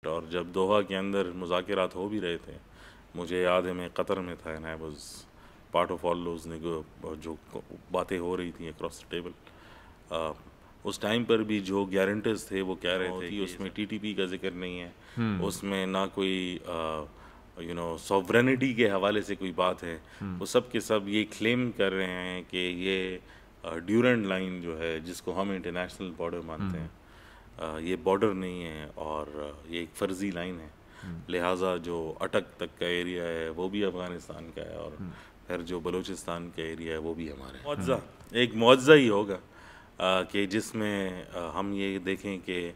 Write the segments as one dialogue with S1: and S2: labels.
S1: اور جب دوحہ کے اندر مذاکرات ہو بھی رہے تھے، مجھے یاد ہے میں قطر میں تھا، and I was part of all those جو باتیں ہو رہی تھیں اکراس دا ٹیبل. اس ٹائم پر بھی جو گارنٹرز تھے وہ کہہ رہے تھے کہ اس میں ٹی ٹی پی کا ذکر نہیں ہے، اس میں نہ کوئی سوورنٹی کے حوالے سے کوئی بات ہے. وہ سب کے سب یہ کلیم کر رہے ہیں کہ یہ ڈیورنٹ لائن جو ہے جس کو ہم انٹرنیشنل بارڈر مانتے ہیں، یہ بارڈر نہیں ہے اور یہ ایک فرضی لائن ہے. لہٰذا جو اٹک تک کا ایریا ہے وہ بھی افغانستان کا ہے، اور پھر جو بلوچستان کا ایریا ہے وہ بھی ہمارا ہے. معجزہ، ایک معجزہ ہی ہوگا کہ جس میں ہم یہ دیکھیں کہ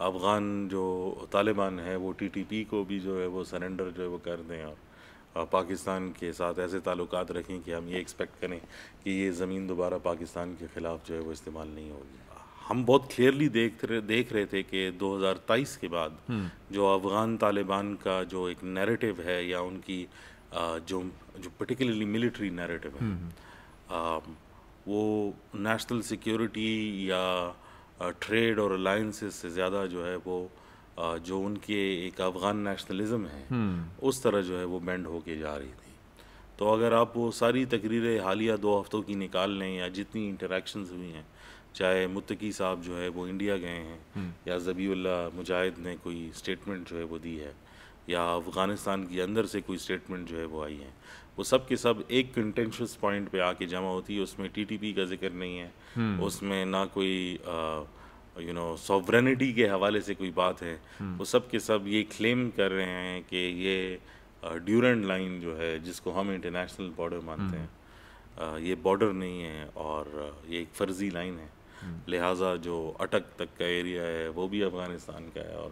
S1: افغان جو طالبان ہے وہ ٹی ٹی پی کو بھی جو ہے وہ سرنڈر جو ہے وہ کر دیں، اور پاکستان کے ساتھ ایسے تعلقات رکھیں کہ ہم یہ ایکسپیکٹ کریں کہ یہ زمین دوبارہ پاکستان کے خلاف جو ہے وہ استعمال نہیں ہوگی. ہم بہت کلیئرلی دیکھ رہے تھے کہ 2023 کے بعد جو افغان طالبان کا جو ایک نیریٹو ہے، یا ان کی جو پرٹیکولرلی ملٹری نیریٹو ہے، وہ نیشنل سیکیورٹی یا ٹریڈ اور الائنسز سے زیادہ جو ہے وہ جو ان کے ایک افغان نیشنلزم ہے اس طرح جو ہے وہ بینڈ ہو کے جا رہی تھی. تو اگر آپ وہ ساری تقریریں حالیہ 2 ہفتوں کی نکال لیں، یا جتنی انٹریکشنز ہوئی ہیں، چاہے متقی صاحب جو ہے وہ انڈیا گئے ہیں، یا ذبیح اللہ مجاہد نے کوئی اسٹیٹمنٹ جو ہے وہ دی ہے، یا افغانستان کے اندر سے کوئی اسٹیٹمنٹ جو ہے وہ آئی ہے، وہ سب کے سب ایک کنٹینشس پوائنٹ پہ آ کے جمع ہوتی ہے. اس میں ٹی ٹی پی کا ذکر نہیں ہے، اس میں نہ کوئی سوورنٹی کے حوالے سے کوئی بات ہے. وہ سب کے سب یہ کلیم کر رہے ہیں کہ یہ ڈیورنٹ لائن جو ہے جس کو ہم انٹرنیشنل بارڈر مانتے ہیں، یہ بارڈر نہیں ہے اور یہ ایک فرضی لائن ہے. لہٰذا جو اٹک تک کا ایریا ہے وہ بھی افغانستان کا ہے، اور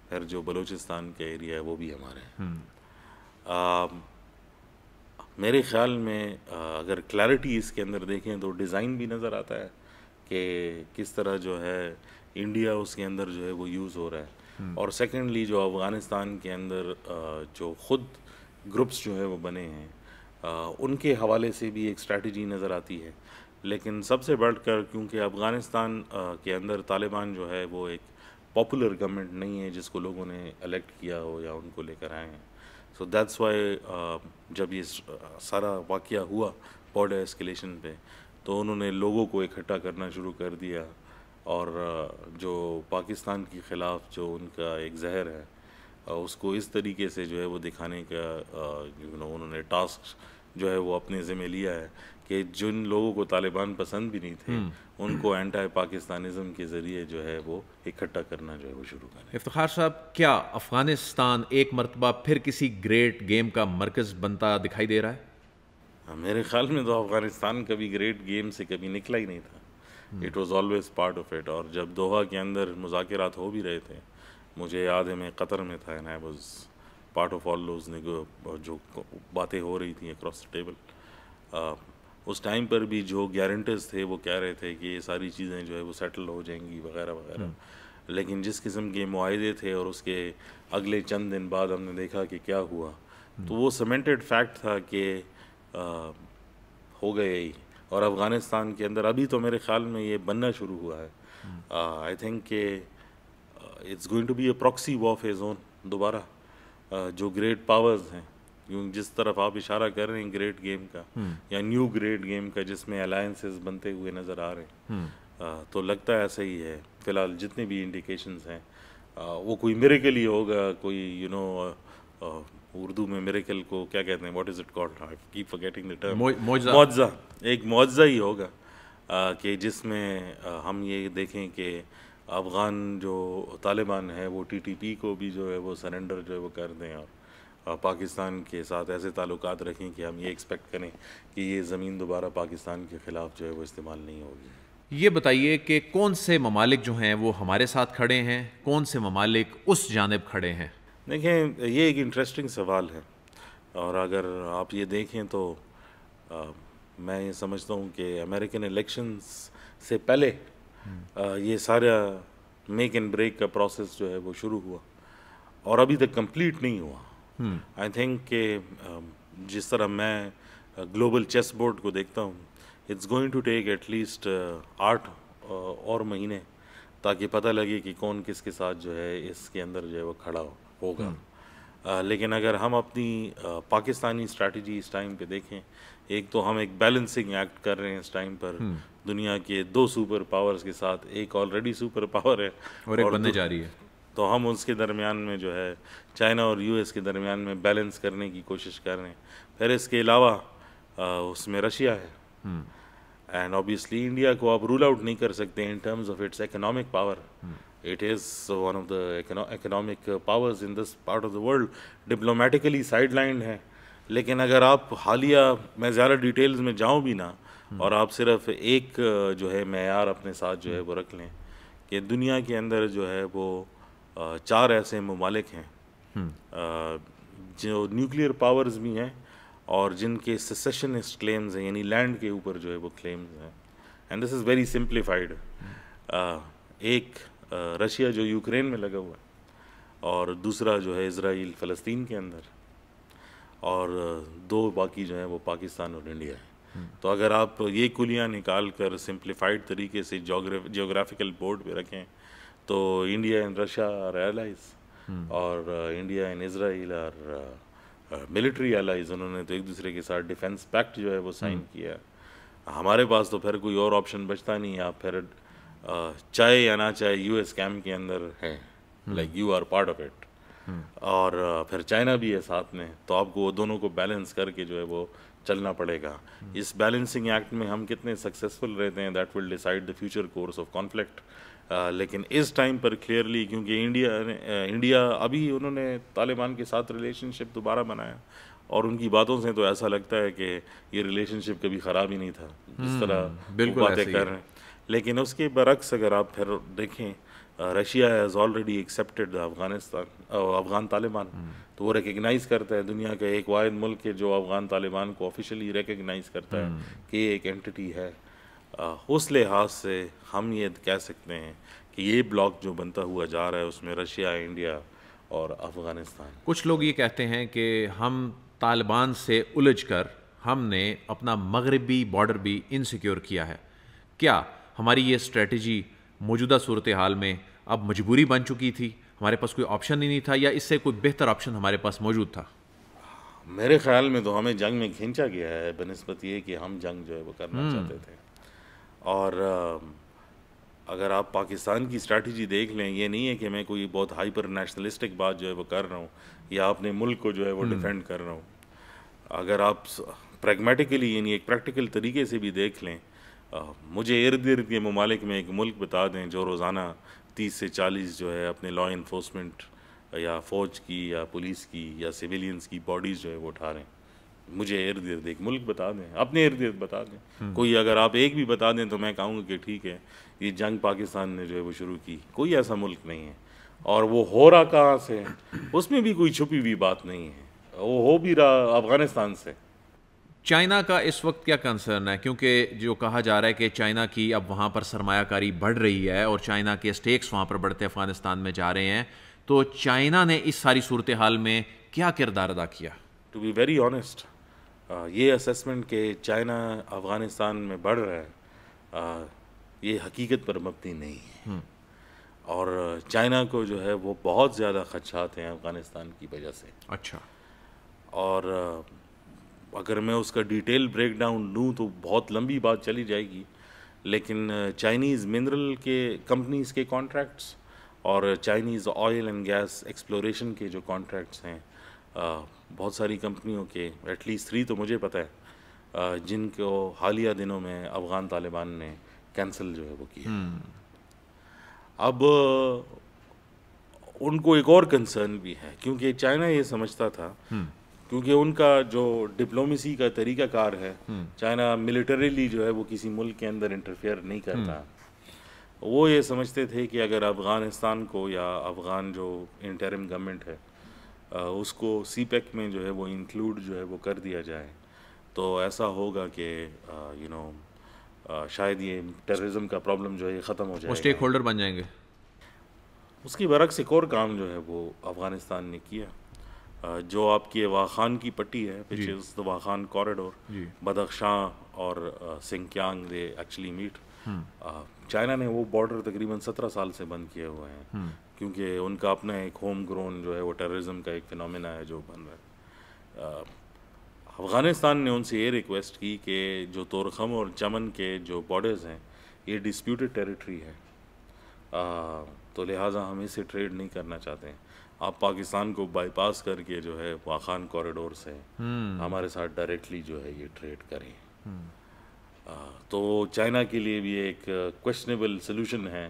S1: پھر جو بلوچستان کا ایریا ہے وہ بھی ہمارا ہے. میرے خیال میں اگر کلیئرٹی اس کے اندر دیکھیں تو ڈیزائن بھی نظر آتا ہے کہ کس طرح جو ہے انڈیا اس کے اندر جو ہے وہ یوز ہو رہا ہے. اور سیکنڈلی جو افغانستان کے اندر جو خود گروپس جو ہے وہ بنے ہیں، ان کے حوالے سے بھی ایک اسٹریٹجی نظر آتی ہے. لیکن سب سے بڑھ کر کیونکہ افغانستان کے اندر طالبان جو ہے وہ ایک پاپولر گورنمنٹ نہیں ہے جس کو لوگوں نے الیکٹ کیا ہو یا ان کو لے کر آئے ہیں. سو دیٹس وائی جب یہ سارا واقعہ ہوا بارڈر ایسکیلیشن پہ، تو انہوں نے لوگوں کو اکٹھا کرنا شروع کر دیا، اور جو پاکستان کے خلاف جو ان کا ایک زہر ہے اس کو اس طریقے سے جو ہے وہ دکھانے کا انہوں نے ٹاسک جو ہے وہ اپنے ذمہ لیا ہے کہ جن لوگوں کو طالبان پسند بھی نہیں تھے ان کو اینٹائی پاکستانزم کے ذریعے جو ہے وہ اکٹھا کرنا جو ہے وہ شروع کریں.
S2: افتخار صاحب، کیا افغانستان ایک مرتبہ پھر کسی گریٹ گیم کا مرکز بنتا دکھائی دے رہا ہے؟
S1: میرے خیال میں تو افغانستان کبھی گریٹ گیم سے کبھی نکلا ہی نہیں تھا. It was always part of it. اور جب دوحہ کے اندر مذاکرات ہو بھی رہے تھے، مجھے یاد ہے میں قطر میں تھا، and I was part of all those جو باتیں ہو رہی تھیں اکراس دا ٹیبل. اس ٹائم پر بھی جو گارنٹرز تھے وہ کہہ رہے تھے کہ یہ ساری چیزیں جو ہے وہ سیٹل ہو جائیں گی وغیرہ وغیرہ. لیکن جس قسم کے معاہدے تھے اور اس کے اگلے چند دن بعد ہم نے دیکھا کہ کیا ہوا، تو وہ سیمنٹڈ فیکٹ تھا کہ ہو گئے ہی. اور افغانستان کے اندر ابھی تو میرے خیال میں یہ بننا شروع ہوا ہے. آئی تھنک کہ it's going to be a proxy warfare zone دوبارہ. جو گریٹ پاورز ہیں، جس طرف آپ اشارہ کر رہے ہیں گریٹ گیم کا یا نیو گریٹ گیم کا، جس میں الائنسز بنتے ہوئے نظر آ رہے ہیں، تو لگتا ہے ایسا ہی ہے. فی الحال جتنے بھی انڈیکیشنز ہیں وہ کوئی میریکل ہی ہوگا. کوئی اردو میں میریکل کو کیا کہتے ہیں، what is it called, I keep forgetting the term, معجزہ. ایک معجزہ ہی ہوگا کہ جس میں ہم یہ دیکھیں کہ افغان جو طالبان ہے وہ ٹی ٹی پی کو بھی جو ہے وہ سرنڈر جو ہے وہ کر دیں، اور پاکستان کے ساتھ ایسے تعلقات رکھیں کہ ہم یہ ایکسپیکٹ کریں کہ یہ زمین دوبارہ پاکستان کے خلاف جو ہے وہ استعمال نہیں ہوگی.
S2: یہ بتائیے کہ کون سے ممالک جو ہیں وہ ہمارے ساتھ کھڑے ہیں، کون سے ممالک اس جانب کھڑے ہیں؟
S1: دیکھیں، یہ ایک انٹرسٹنگ سوال ہے، اور اگر آپ یہ دیکھیں تو میں یہ سمجھتا ہوں کہ امریکن الیکشنز سے پہلے یہ سارا میک اینڈ بریک کا پروسیس جو ہے وہ شروع ہوا، اور ابھی تک کمپلیٹ نہیں ہوا. آئی تھنک کہ جس طرح میں گلوبل چیس بورڈ کو دیکھتا ہوں، it's going to take at least 8 اور مہینے تاکہ پتہ لگے کہ کون کس کے ساتھ جو ہے اس کے اندر جو ہے وہ کھڑا ہوگا. لیکن اگر ہم اپنی پاکستانی اسٹریٹجی اس ٹائم پہ دیکھیں، ایک تو ہم ایک بیلنسنگ ایکٹ کر رہے ہیں اس ٹائم پر دنیا کے 2 سپر پاورز کے ساتھ. ایک آلریڈی سپر پاور ہے
S2: اور ایک بننے جا رہی ہے،
S1: تو ہم اس کے درمیان میں جو ہے چائنا اور یو ایس کے درمیان میں بیلنس کرنے کی کوشش کر رہے ہیں. پھر اس کے علاوہ اس میں رشیا ہے، اینڈ اوبیسلی انڈیا کو آپ رول آؤٹ نہیں کر سکتے in terms of its economic power. It is one of the economic powers in this part of the world. Diplomatically sidelined ہے. لیکن اگر آپ حالیہ، میں زیادہ ڈیٹیلز میں جاؤں بھی نہ، اور آپ صرف ایک جو ہے معیار اپنے ساتھ جو ہے وہ رکھ لیں کہ دنیا کے اندر جو ہے وہ 4 ایسے ممالک ہیں جو نیوکلیئر پاورز بھی ہیں اور جن کے سیسیشنسٹ کلیمز ہیں، یعنی لینڈ کے اوپر جو ہے وہ کلیمز ہیں. And this is very simplified. ایک رشیا جو یوکرین میں لگا ہوا ہے، اور دوسرا جو ہے اسرائیل فلسطین کے اندر، اور 2 باقی جو ہیں وہ پاکستان اور انڈیا ہے. تو اگر آپ یہ کلیاں نکال کر سمپلیفائڈ طریقے سے جیوگرافیکل بورڈ پہ رکھیں تو India and Russia are allies, اور India and Israel are military allies. انہوں نے تو ایک دوسرے کے ساتھ ڈیفینس پیکٹ جو ہے وہ سائن کیا. ہمارے پاس تو پھر کوئی اور آپشن بچتا نہیں. آپ پھر چاہے یا نہ چاہے یو ایس کیمپ کے اندر ہیں، like you are part of it, اور پھر چائنا بھی ہے ساتھ میں. تو آپ کو وہ دونوں کو بیلنس کر کے جو ہے وہ چلنا پڑے گا. اس بیلنسنگ ایکٹ میں ہم کتنے سکسیزفل رہتے ہیں that will decide the future course of conflict. لیکن اس ٹائم پر کلیئرلی، کیونکہ انڈیا ابھی انہوں نے طالبان کے ساتھ ریلیشن شپ دوبارہ بنایا، اور ان کی باتوں سے تو ایسا لگتا ہے کہ یہ ریلیشن شپ کبھی خراب ہی نہیں تھا جس طرح
S2: بالکل
S1: باتیں کر رہے ہیں. لیکن اس کے برعکس اگر آپ پھر دیکھیں، Russia has already accepted Afghan Taliban. تو وہ ریکگنائز کرتا ہے، دنیا کا ایک واحد ملک ہے جو افغان طالبان کو آفیشلی ریکگنائز کرتا ہے کہ یہ ایک اینٹی ہے. اس لحاظ سے ہم یہ کہہ سکتے ہیں کہ یہ بلاک جو بنتا ہوا جا رہا ہے اس میں رشیا، انڈیا اور افغانستان.
S2: کچھ لوگ یہ کہتے ہیں کہ ہم طالبان سے الجھ کر ہم نے اپنا مغربی بارڈر بھی انسیکیور کیا ہے. کیا ہماری یہ اسٹریٹجی موجودہ صورتحال میں اب مجبوری بن چکی تھی، ہمارے پاس کوئی آپشن ہی نہیں تھا، یا اس سے کوئی بہتر آپشن ہمارے پاس موجود تھا؟
S1: میرے خیال میں تو ہمیں جنگ میں کھینچا گیا ہے بنسبت یہ کہ ہم جنگ جو ہے وہ کرنا چاہتے تھے. اور اگر آپ پاکستان کی اسٹریٹجی دیکھ لیں، یہ نہیں ہے کہ میں کوئی بہت ہائپر نیشنلسٹک بات جو ہے وہ کر رہا ہوں یا اپنے ملک کو جو ہے وہ ڈیفینڈ کر رہا ہوں. اگر آپ پریگمیٹیکلی، یعنی ایک پریکٹیکل طریقے سے بھی دیکھ لیں، مجھے ارد گرد کے ممالک میں ایک ملک بتا دیں جو روزانہ 30 سے 40 جو ہے اپنے لا انفورسمنٹ یا فوج کی یا پولیس کی یا سویلینز کی باڈیز جو ہے وہ اٹھا رہے ہیں. مجھے ارد گرد ایک ملک بتا دیں، اپنے ارد گرد بتا دیں. کوئی اگر آپ ایک بھی بتا دیں تو میں کہوں گا کہ ٹھیک ہے، یہ جنگ پاکستان نے جو ہے وہ شروع کی. کوئی ایسا ملک نہیں ہے. اور وہ ہو رہا کہاں سے، اس میں بھی کوئی چھپی ہوئی بات نہیں ہے، وہ ہو بھی رہا افغانستان سے.
S2: چائنا کا اس وقت کیا کنسرن ہے؟ کیونکہ جو کہا جا رہا ہے کہ چائنا کی اب وہاں پر سرمایہ کاری بڑھ رہی ہے اور چائنا کے اسٹیکس وہاں پر بڑھتے افغانستان میں جا رہے ہیں، تو چائنا نے اس ساری صورتحال میں کیا کردار ادا کیا؟
S1: ٹو بی ویری آنیسٹ، یہ اسیسمنٹ کہ چائنا افغانستان میں بڑھ رہا ہے، یہ حقیقت پر مبنی نہیں ہے. اور چائنا کو جو ہے وہ بہت زیادہ خدشات ہیں افغانستان کی وجہ سے.
S2: اچھا.
S1: اور اگر میں اس کا ڈیٹیل بریک ڈاؤن لوں تو بہت لمبی بات چلی جائے گی. لیکن چائنیز منرل کے کمپنیز کے کانٹریکٹس اور Chinese oil and gas exploration کے جو کانٹریکٹس ہیں، بہت ساری کمپنیوں کے ایٹ لیسٹ 3 تو مجھے پتہ ہے جن کو حالیہ دنوں میں افغان طالبان نے کینسل جو ہے وہ کیا. اب ان کو ایک اور کنسرن بھی ہے، کیونکہ چائنا یہ سمجھتا تھا، کیونکہ ان کا جو ڈپلومیسی کا طریقہ کار ہے، چائنا ملیٹریلی جو ہے وہ کسی ملک کے اندر انٹرفیئر نہیں کرتا. وہ یہ سمجھتے تھے کہ اگر افغانستان کو یا افغان جو انٹرم گورنمنٹ ہے اس کو سی پیک میں جو ہے وہ انکلوڈ جو ہے وہ کر دیا جائے تو ایسا ہوگا کہ شاید یہ ٹیررزم کا پرابلم جو ہے یہ ختم ہو جائے گا،
S2: وہ اسٹیک ہولڈر بن جائیں گے.
S1: اس کی برعکس ایک اور کام جو ہے وہ افغانستان نے کیا، جو آپ کی واخان کی پٹی ہے، which is the Wakhan corridor, Badakhshan اور Xinjiang they actually meet. China نے وہ بارڈر تقریباً 17 سال سے بند کیے ہوئے ہیں کیونکہ ان کا اپنا ایک ہوم گرون جو ہے وہ ٹیررزم کا ایک فنومینا ہے جو بن رہا ہے. افغانستان نے ان سے یہ ریکویسٹ کی کہ جو طورخم اور چمن کے جو بارڈرز ہیں یہ ڈسپیوٹڈ ٹیریٹری ہے, تو لہٰذا ہم اسے ٹریڈ نہیں کرنا چاہتے ہیں. آپ پاکستان کو بائی پاس کر کے جو ہے واخان کوریڈور سے ہمارے ساتھ ڈائریکٹلی جو ہے یہ ٹریڈ کریں. تو چائنا کے لیے بھی ایک کویشچنیبل سلوشن ہے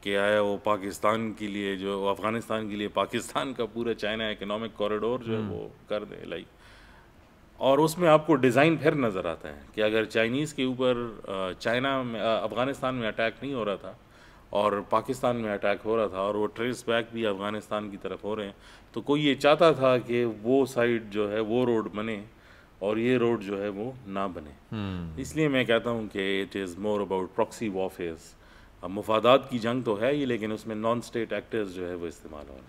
S1: کہ آیا وہ پاکستان کے لیے جو افغانستان کے لیے پاکستان کا پورا چائنا اکنامک کوریڈور جو ہے وہ کر دے لائک. اور اس میں آپ کو ڈیزائن پھر نظر آتا ہے کہ اگر چائنیز کے اوپر چائنا میں افغانستان میں اٹیک نہیں ہو رہا تھا اور پاکستان میں اٹیک ہو رہا تھا اور وہ ٹریس بیک بھی افغانستان کی طرف ہو رہے ہیں, تو کوئی یہ چاہتا تھا کہ وہ سائڈ جو ہے وہ روڈ بنے اور یہ روڈ جو ہے وہ نہ بنے. اس لیے میں کہتا ہوں کہ it is more about proxy warfares. مفادات کی جنگ تو ہے یہ, لیکن اس میں نان اسٹیٹ ایکٹرز جو ہے وہ استعمال ہو رہے ہیں.